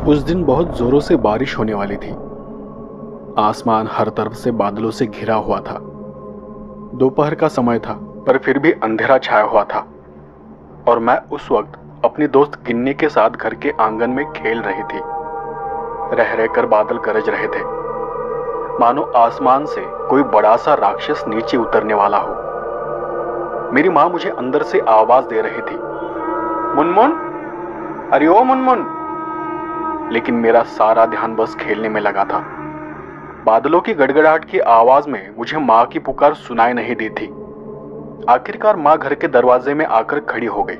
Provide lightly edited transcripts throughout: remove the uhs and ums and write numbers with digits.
उस दिन बहुत जोरों से बारिश होने वाली थी। आसमान हर तरफ से बादलों से घिरा हुआ था। दोपहर का समय था, पर फिर भी अंधेरा छाया हुआ था और मैं उस वक्त अपनी दोस्त गिन्नी के साथ घर के आंगन में खेल रही थी। रह रहकर बादल गरज रहे थे, मानो आसमान से कोई बड़ा सा राक्षस नीचे उतरने वाला हो। मेरी माँ मुझे अंदर से आवाज दे रही थी, मुनमुन, अरे ओ मुनमुन। लेकिन मेरा सारा ध्यान बस खेलने में लगा था। बादलों की गड़गड़ाहट की आवाज में मुझे माँ की पुकार सुनाई नहीं दी थी। आखिरकार माँ घर के दरवाजे में आकर खड़ी हो गई।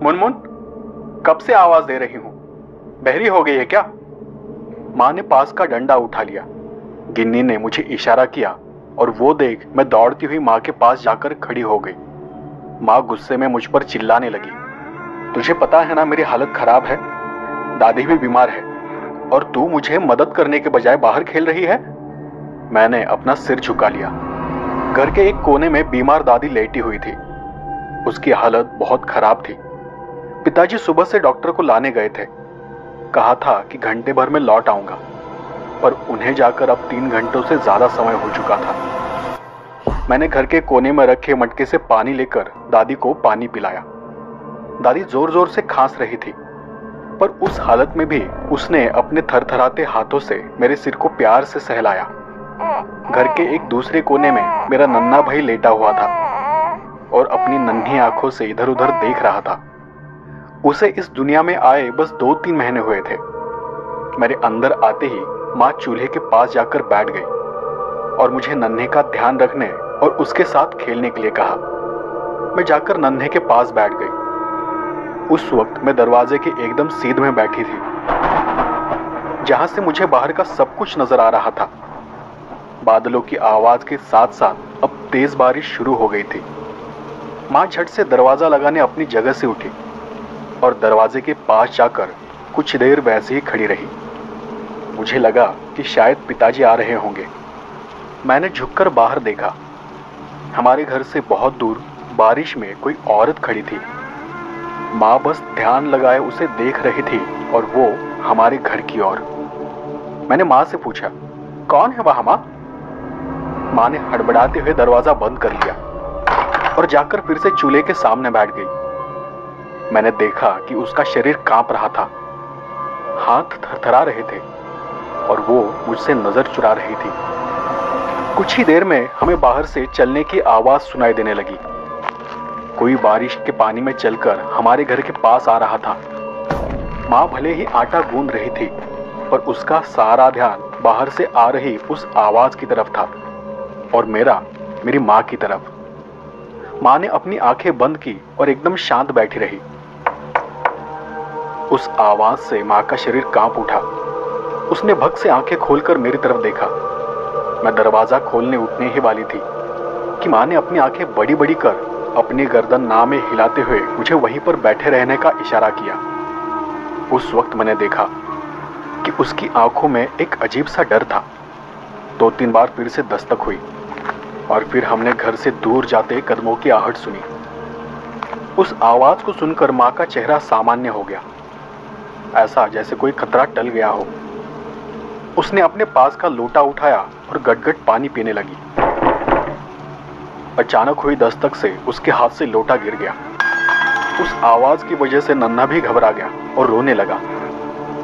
मुनमुन, कब से आवाज दे रही हूं, बहरी हो गई है क्या? माँ ने पास का डंडा उठा लिया। गिन्नी ने मुझे इशारा किया और वो देख मैं दौड़ती हुई माँ के पास जाकर खड़ी हो गई। माँ गुस्से में मुझ पर चिल्लाने लगी, तुझे पता है ना मेरी हालत खराब है, दादी भी बीमार है और तू मुझे मदद करने के बजाय बाहर खेल रही है। मैंने अपना सिर झुका लिया। घर के एक कोने में बीमार दादी लेटी हुई थी। उसकी हालत बहुत खराब थी। पिताजी सुबह से डॉक्टर को लाने गए थे। कहा था कि घंटे भर में लौट आऊंगा, पर उन्हें जाकर अब 3 घंटों से ज्यादा समय हो चुका था। मैंने घर के कोने में रखे मटके से पानी लेकर दादी को पानी पिलाया। दादी जोर जोर से खांस रही थी, पर उस हालत में भी उसने अपने थरथराते हाथों से मेरे सिर को प्यार से सहलाया। घर के एक दूसरे कोने में मेरा नन्हा भाई लेटा हुआ था और अपनी नन्ही आंखों से इधर उधर देख रहा था। उसे इस दुनिया में आए बस 2-3 महीने हुए थे। मेरे अंदर आते ही माँ चूल्हे के पास जाकर बैठ गई और मुझे नन्हे का ध्यान रखने और उसके साथ खेलने के लिए कहा। मैं जाकर नन्हे के पास बैठ गई। उस वक्त मैं दरवाजे के एकदम सीध में बैठी थी, जहां से मुझे बाहर का सब कुछ नजर आ रहा था। बादलों की आवाज के साथ साथ अब तेज बारिश शुरू हो गई थी। माँ झट से दरवाजा लगाने अपनी जगह से उठी और दरवाजे के पास जाकर कुछ देर वैसे ही खड़ी रही। मुझे लगा कि शायद पिताजी आ रहे होंगे। मैंने झुककर बाहर देखा। हमारे घर से बहुत दूर बारिश में कोई औरत खड़ी थी। माँ बस ध्यान लगाए उसे देख रही थी और वो हमारे घर की ओर। मैंने माँ से पूछा, कौन है वहां माँ? माँ ने हड़बड़ाते हुए दरवाजा बंद कर लिया और जाकर फिर से चूल्हे के सामने बैठ गई। मैंने देखा कि उसका शरीर कांप रहा था, हाथ थरथरा रहे थे और वो मुझसे नजर चुरा रही थी। कुछ ही देर में हमें बाहर से चलने की आवाज सुनाई देने लगी। कोई बारिश के पानी में चलकर हमारे घर के पास आ रहा था। माँ भले ही आटा गूंद रही थी, पर उसका सारा ध्यान बाहर से आ रही उस आवाज की तरफ था और मेरी माँ की तरफ। माँ ने अपनी आंखें बंद की और एकदम शांत बैठी रही। उस आवाज से माँ का शरीर कांप उठा। उसने भग से आंखें खोलकर मेरी तरफ देखा। मैं दरवाजा खोलने उठने ही वाली थी कि माँ ने अपनी आंखें बड़ी बड़ी कर अपनी गर्दन ना में हिलाते हुए मुझे वहीं पर बैठे रहने का इशारा किया। उस वक्त मैंने देखा कि उसकी आंखों में एक अजीब सा डर था। 2-3 बार फिर से दस्तक हुई और फिर हमने घर से दूर जाते कदमों की आहट सुनी। उस आवाज को सुनकर माँ का चेहरा सामान्य हो गया, ऐसा जैसे कोई खतरा टल गया हो। उसने अपने पास का लोटा उठाया और गटगट पानी पीने लगी। अचानक हुई दस्तक से उसके हाथ से लोटा गिर गया। उस आवाज की वजह से नन्हा भी घबरा गया और रोने लगा।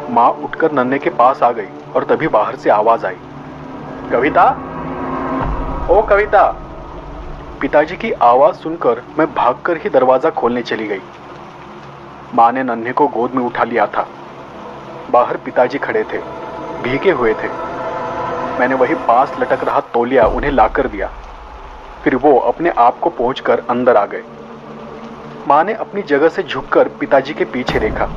माँ उठकर नन्हे के पास आ गई और तभी बाहर से आवाज आई, कविता, ओ कविता। पिताजी की आवाज सुनकर मैं भागकर ही दरवाजा खोलने चली गई। माँ ने नन्हे को गोद में उठा लिया था। बाहर पिताजी खड़े थे, भीगे हुए थे। मैंने वही पास लटक रहा तौलिया उन्हें लाकर दिया। फिर वो अपने आप को पहुंचकर अंदर आ गए। माँ ने अपनी जगह से झुककर पिताजी के पीछे देखा।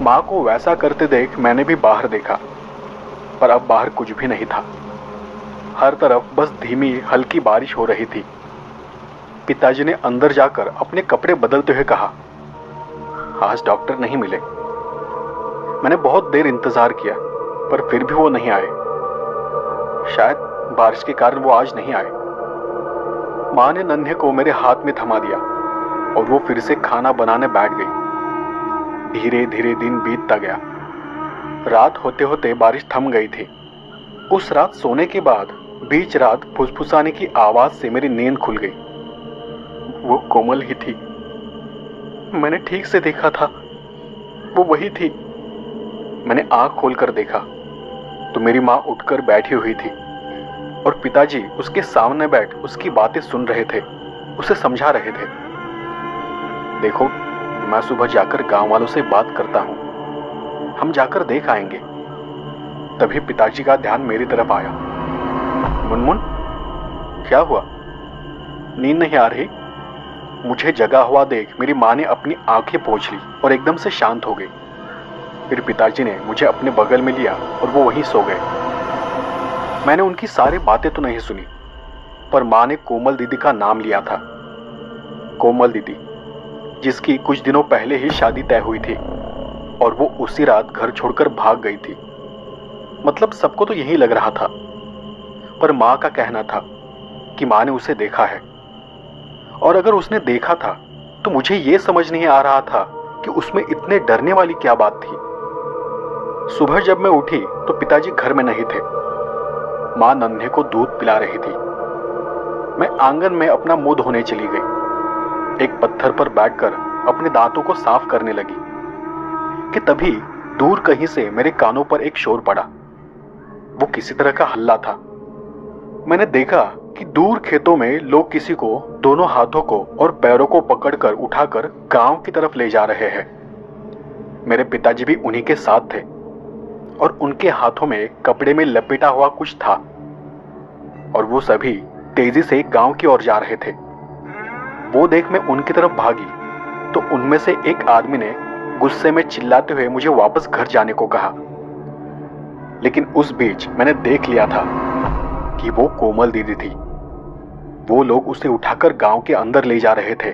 माँ को वैसा करते देख मैंने भी बाहर देखा, पर अब बाहर कुछ भी नहीं था। हर तरफ बस धीमी हल्की बारिश हो रही थी। पिताजी ने अंदर जाकर अपने कपड़े बदलते हुए कहा, आज डॉक्टर नहीं मिले। मैंने बहुत देर इंतजार किया, पर फिर भी वो नहीं आए। शायद बारिश के कारण वो आज नहीं आए। माँ ने नन्हे को मेरे हाथ में थमा दिया और वो फिर से खाना बनाने बैठ गई। धीरे धीरे दिन बीतता गया। रात होते होते बारिश थम गई थी। उस रात सोने के बाद बीच रात फुसफुसाने की आवाज से मेरी नींद खुल गई। वो कोमल ही थी। मैंने ठीक से देखा था, वो वही थी। मैंने आंख खोलकर देखा तो मेरी माँ उठकर बैठी हुई थी और पिताजी उसके सामने बैठ उसकी बातें सुन रहे थे, उसे समझा रहे थे। देखो, मैं सुबह जाकर गांव वालों से बात करता हूं, हम जाकर देख आएंगे। तभी पिताजी का ध्यान मेरी तरफ आया। मुनमुन, क्या हुआ? नींद नहीं आ रही? मुझे जगा हुआ देख मेरी माँ ने अपनी आंखें पोंछ ली और एकदम से शांत हो गई। फिर पिताजी ने मुझे अपने बगल में लिया और वो वहीं सो गए। मैंने उनकी सारी बातें तो नहीं सुनी, पर माँ ने कोमल दीदी का नाम लिया था। कोमल दीदी, जिसकी कुछ दिनों पहले ही शादी तय हुई थी और वो उसी रात घर छोड़कर भाग गई थी। मतलब सबको तो यही लग रहा था, पर माँ का कहना था कि माँ ने उसे देखा है। और अगर उसने देखा था तो मुझे ये समझ नहीं आ रहा था कि उसमें इतने डरने वाली क्या बात थी। सुबह जब मैं उठी तो पिताजी घर में नहीं थे। माँ नन्हे को दूध पिला रही थी। मैं आंगन में अपना मुंह धोने चली गई। एक पत्थर पर बैठकर अपने दांतों को साफ करने लगी कि तभी दूर कहीं से मेरे कानों पर एक शोर पड़ा। वो किसी तरह का हल्ला था। मैंने देखा कि दूर खेतों में लोग किसी को दोनों हाथों को और पैरों को पकड़कर उठाकर गांव की तरफ ले जा रहे हैं। मेरे पिताजी भी उन्हीं के साथ थे और उनके हाथों में कपड़े में लपेटा हुआ कुछ था और वो सभी तेजी से गांव की ओर जा रहे थे। वो देख मैं उनकी तरफ भागी तो उनमें से एक आदमी ने गुस्से में चिल्लाते हुए मुझे वापस घर जाने को कहा। लेकिन उस बीच मैंने देख लिया था कि वो कोमल दीदी थी। वो लोग उसे उठाकर गांव के अंदर ले जा रहे थे।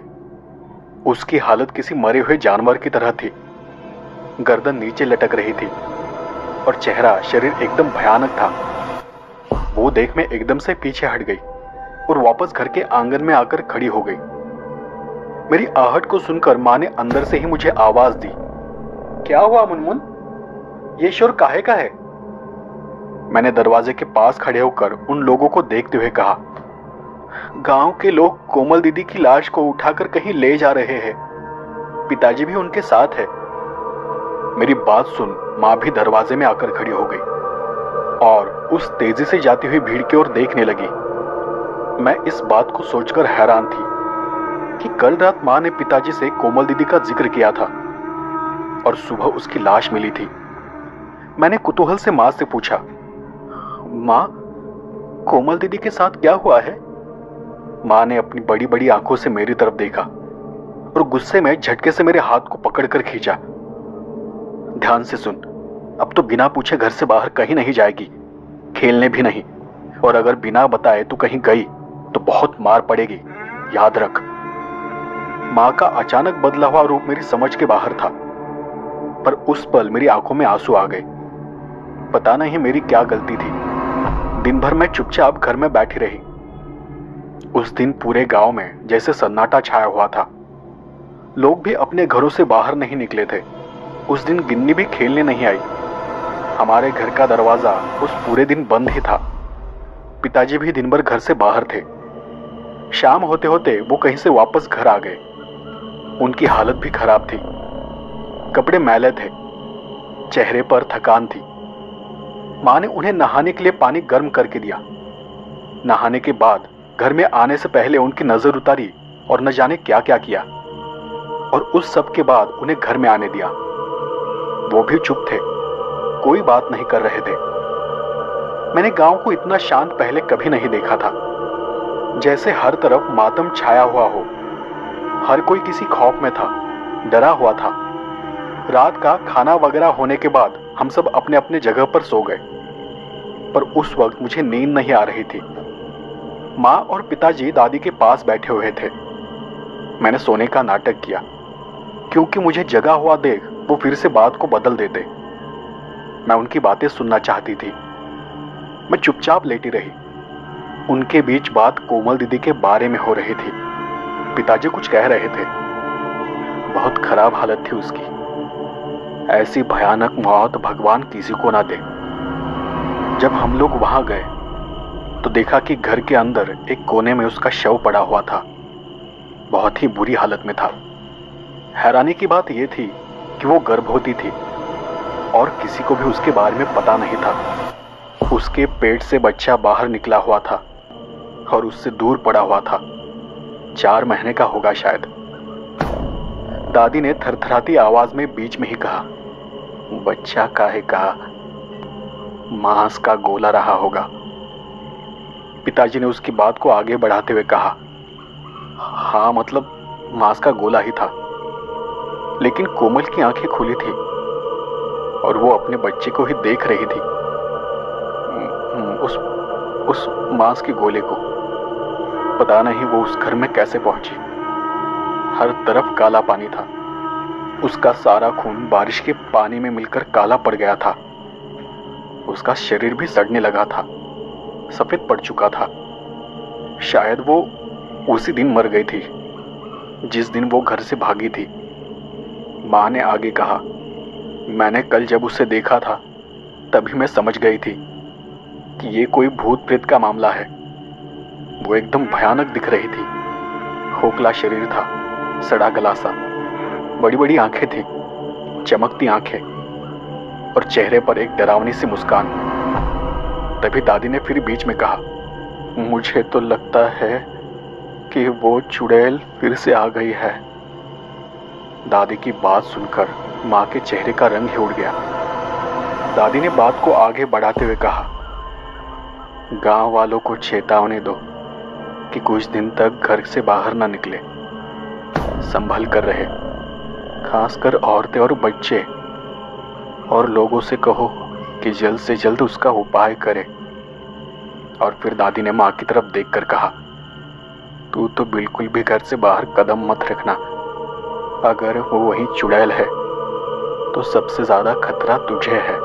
उसकी हालत किसी मरे हुए जानवर की तरह थी। गर्दन नीचे लटक रही थी और चेहरा, शरीर एकदम भयानक था। वो देख मैं एकदम से पीछे हट गई और वापस घर के आंगन में आकर खड़ी हो गई। मेरी आहट को सुनकर माँ ने अंदर से ही मुझे आवाज दी, क्या हुआ मुनमुन? ये शोर काहे का है? मैंने दरवाजे के पास खड़े होकर उन लोगों को देखते हुए कहा, गांव के लोग कोमल दीदी की लाश को उठाकर कहीं ले जा रहे हैं। पिताजी भी उनके साथ है। मेरी बात सुन माँ भी दरवाजे में आकर खड़ी हो गई और उस तेजी से जाती हुई भीड़ की ओर देखने लगी। मैं इस बात को सोचकर हैरान थी कि कल रात माँ ने पिताजी से कोमल दीदी का जिक्र किया था और सुबह उसकी लाश मिली थी। मैंने कुतूहल से माँ से पूछा, माँ, कोमल दीदी के साथ क्या हुआ है? माँ ने अपनी बड़ी बड़ी आंखों से मेरी तरफ देखा और गुस्से में झटके से मेरे हाथ को पकड़कर खींचा। ध्यान से सुन, अब तो बिना पूछे घर से बाहर कहीं नहीं जाएगी, खेलने भी नहीं, और अगर बिना बताए तू कहीं गई तो बहुत मार पड़ेगी, याद रख। माँ का अचानक बदला हुआ रूप मेरी समझ के बाहर था, पर उस पल मेरी आंखों में आंसू आ गए। पता नहीं मेरी क्या गलती थी। दिन भर मैं चुपचाप घर में बैठी रही। उस दिन पूरे गांव में जैसे सन्नाटा छाया हुआ था। लोग भी अपने घरों से बाहर नहीं निकले थे। उस दिन गिन्नी भी खेलने नहीं आई। हमारे घर का दरवाजा उस पूरे दिन बंद ही था। पिताजी भी दिन भर घर से बाहर थे। शाम होते होते वो कहीं से वापस घर आ गए। उनकी हालत भी खराब थी। कपड़े मैले थे, चेहरे पर थकान थी। माँ ने उन्हें नहाने के लिए पानी गर्म करके दिया। नहाने के बाद घर में आने से पहले उनकी नजर उतारी और न जाने क्या क्या किया, और उस सब के बाद उन्हें घर में आने दिया। वो भी चुप थे, कोई बात नहीं कर रहे थे। मैंने गांव को इतना शांत पहले कभी नहीं देखा था। जैसे हर तरफ मातम छाया हुआ हो। हर कोई किसी खौफ में था, डरा हुआ था। रात का खाना वगैरह होने के बाद हम सब अपने अपने जगह पर सो गए, पर उस वक्त मुझे नींद नहीं आ रही थी। माँ और पिताजी दादी के पास बैठे हुए थे। मैंने सोने का नाटक किया, क्योंकि मुझे जगा हुआ देख वो फिर से बात को बदल देते। मैं उनकी बातें सुनना चाहती थी। मैं चुपचाप लेटी रही। उनके बीच बात कोमल दीदी के बारे में हो रही थी। पिताजी कुछ कह रहे थे। बहुत खराब हालत थी उसकी। ऐसी भयानक मौत भगवान किसी को ना दे। जब हम लोग वहां गए तो देखा कि घर के अंदर एक कोने में उसका शव पड़ा हुआ था। बहुत ही बुरी हालत में था। हैरानी की बात यह थी कि वो गर्भवती थी और किसी को भी उसके बारे में पता नहीं था। उसके पेट से बच्चा बाहर निकला हुआ था और उससे दूर पड़ा हुआ था। 4 महीने का होगा शायद। दादी ने थरथराती आवाज में बीच में ही कहा, बच्चा काहे का, मांस का गोला रहा होगा। पिताजी ने उसकी बात को आगे बढ़ाते हुए कहा, हाँ मतलब मांस का गोला ही था। लेकिन कोमल की आंखें खुली थी और वो अपने बच्चे को ही देख रही थी। उस मांस के गोले को पता नहीं वो उस घर में कैसे पहुंची। हर तरफ काला पानी था। उसका सारा खून बारिश के पानी में मिलकर काला पड़ गया था। उसका शरीर भी सड़ने लगा था, सफेद पड़ चुका था। शायद वो उसी दिन मर गई थी जिस दिन वो घर से भागी थी। मां ने आगे कहा, मैंने कल जब उसे देखा था तभी मैं समझ गई थी कि ये कोई भूत प्रेत का मामला है। वो एकदम भयानक दिख रही थी। खोखला शरीर था, सड़ा गला सा, बड़ी बड़ी आंखें थी, चमकती आंखें, और चेहरे पर एक डरावनी सी मुस्कान। तभी दादी ने फिर बीच में कहा, मुझे तो लगता है कि वो चुड़ैल फिर से आ गई है। दादी की बात सुनकर मां के चेहरे का रंग ही उड़ गया। दादी ने बात को आगे बढ़ाते हुए कहा, गांव वालों को चेतावनी दो कि कुछ दिन तक घर से बाहर ना निकले। संभल कर रहे, खासकर औरतें और बच्चे, और लोगों से कहो कि जल्द से जल्द उसका उपाय करे। और फिर दादी ने मां की तरफ देखकर कहा, तू तो बिल्कुल भी घर से बाहर कदम मत रखना। अगर वो वही चुड़ैल है तो सबसे ज्यादा खतरा तुझे है।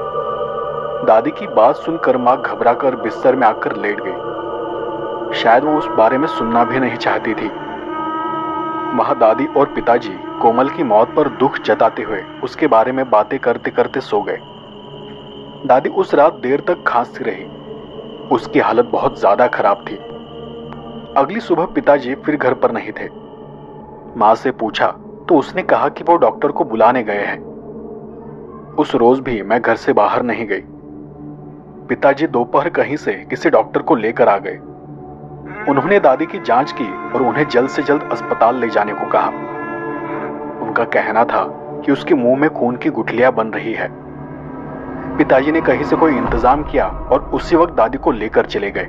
दादी की बात सुनकर मां घबराकर बिस्तर में आकर लेट गई। शायद वो उस बारे में सुनना भी नहीं चाहती थी। वहां दादी और पिताजी कोमल की मौत पर दुख जताते हुए उसके बारे में बातें करते करते सो गए। दादी उस रात देर तक खांसती रही। उसकी हालत बहुत ज्यादा खराब थी। अगली सुबह पिताजी फिर घर पर नहीं थे। मां से पूछा तो उसने कहा कि वो डॉक्टर को बुलाने गए हैं। उस रोज भी मैं घर से बाहर नहीं गई। पिताजी दोपहर कहीं से किसी डॉक्टर को लेकर आ गए। उन्होंने दादी की जांच की और उन्हें जल्द से जल्द अस्पताल ले जाने को कहा। उनका कहना था कि उसके मुंह में खून की गुठलियां बन रही है। पिताजी ने कहीं से कोई इंतजाम किया और उसी वक्त दादी को लेकर चले गए।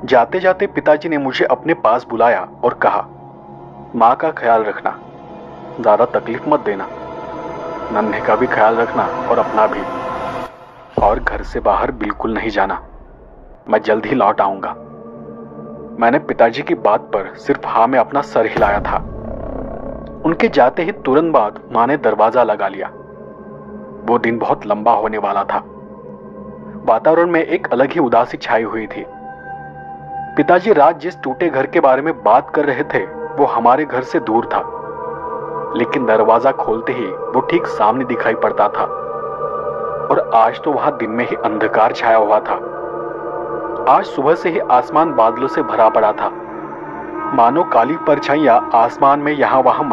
जाते जाते पिताजी ने मुझे अपने पास बुलाया और कहा, मां का ख्याल रखना, ज्यादा तकलीफ मत देना, नन्हे का भी ख्याल रखना और अपना भी, और घर से बाहर बिल्कुल नहीं जाना। मैं जल्द ही लौट आऊंगा। मैंने पिताजी की बात पर सिर्फ हाँ में अपना सर हिलाया था। उनके जाते ही तुरंत बाद मां ने दरवाजा लगा लिया। वो दिन बहुत लंबा होने वाला था। वातावरण में एक अलग ही उदासी छाई हुई थी। पिताजी रात जिस टूटे घर के बारे में बात कर रहे थे वो हमारे घर से दूर था, लेकिन दरवाजा खोलते ही वो ठीक सामने दिखाई पड़ता था। और आज तो वहां दिन में ही अंधकार छाया हुआ था। आज सुबह से ही आसमान बादलों से भरा पड़ा था। मानो काली परछाइयां आसमान में यहां वहां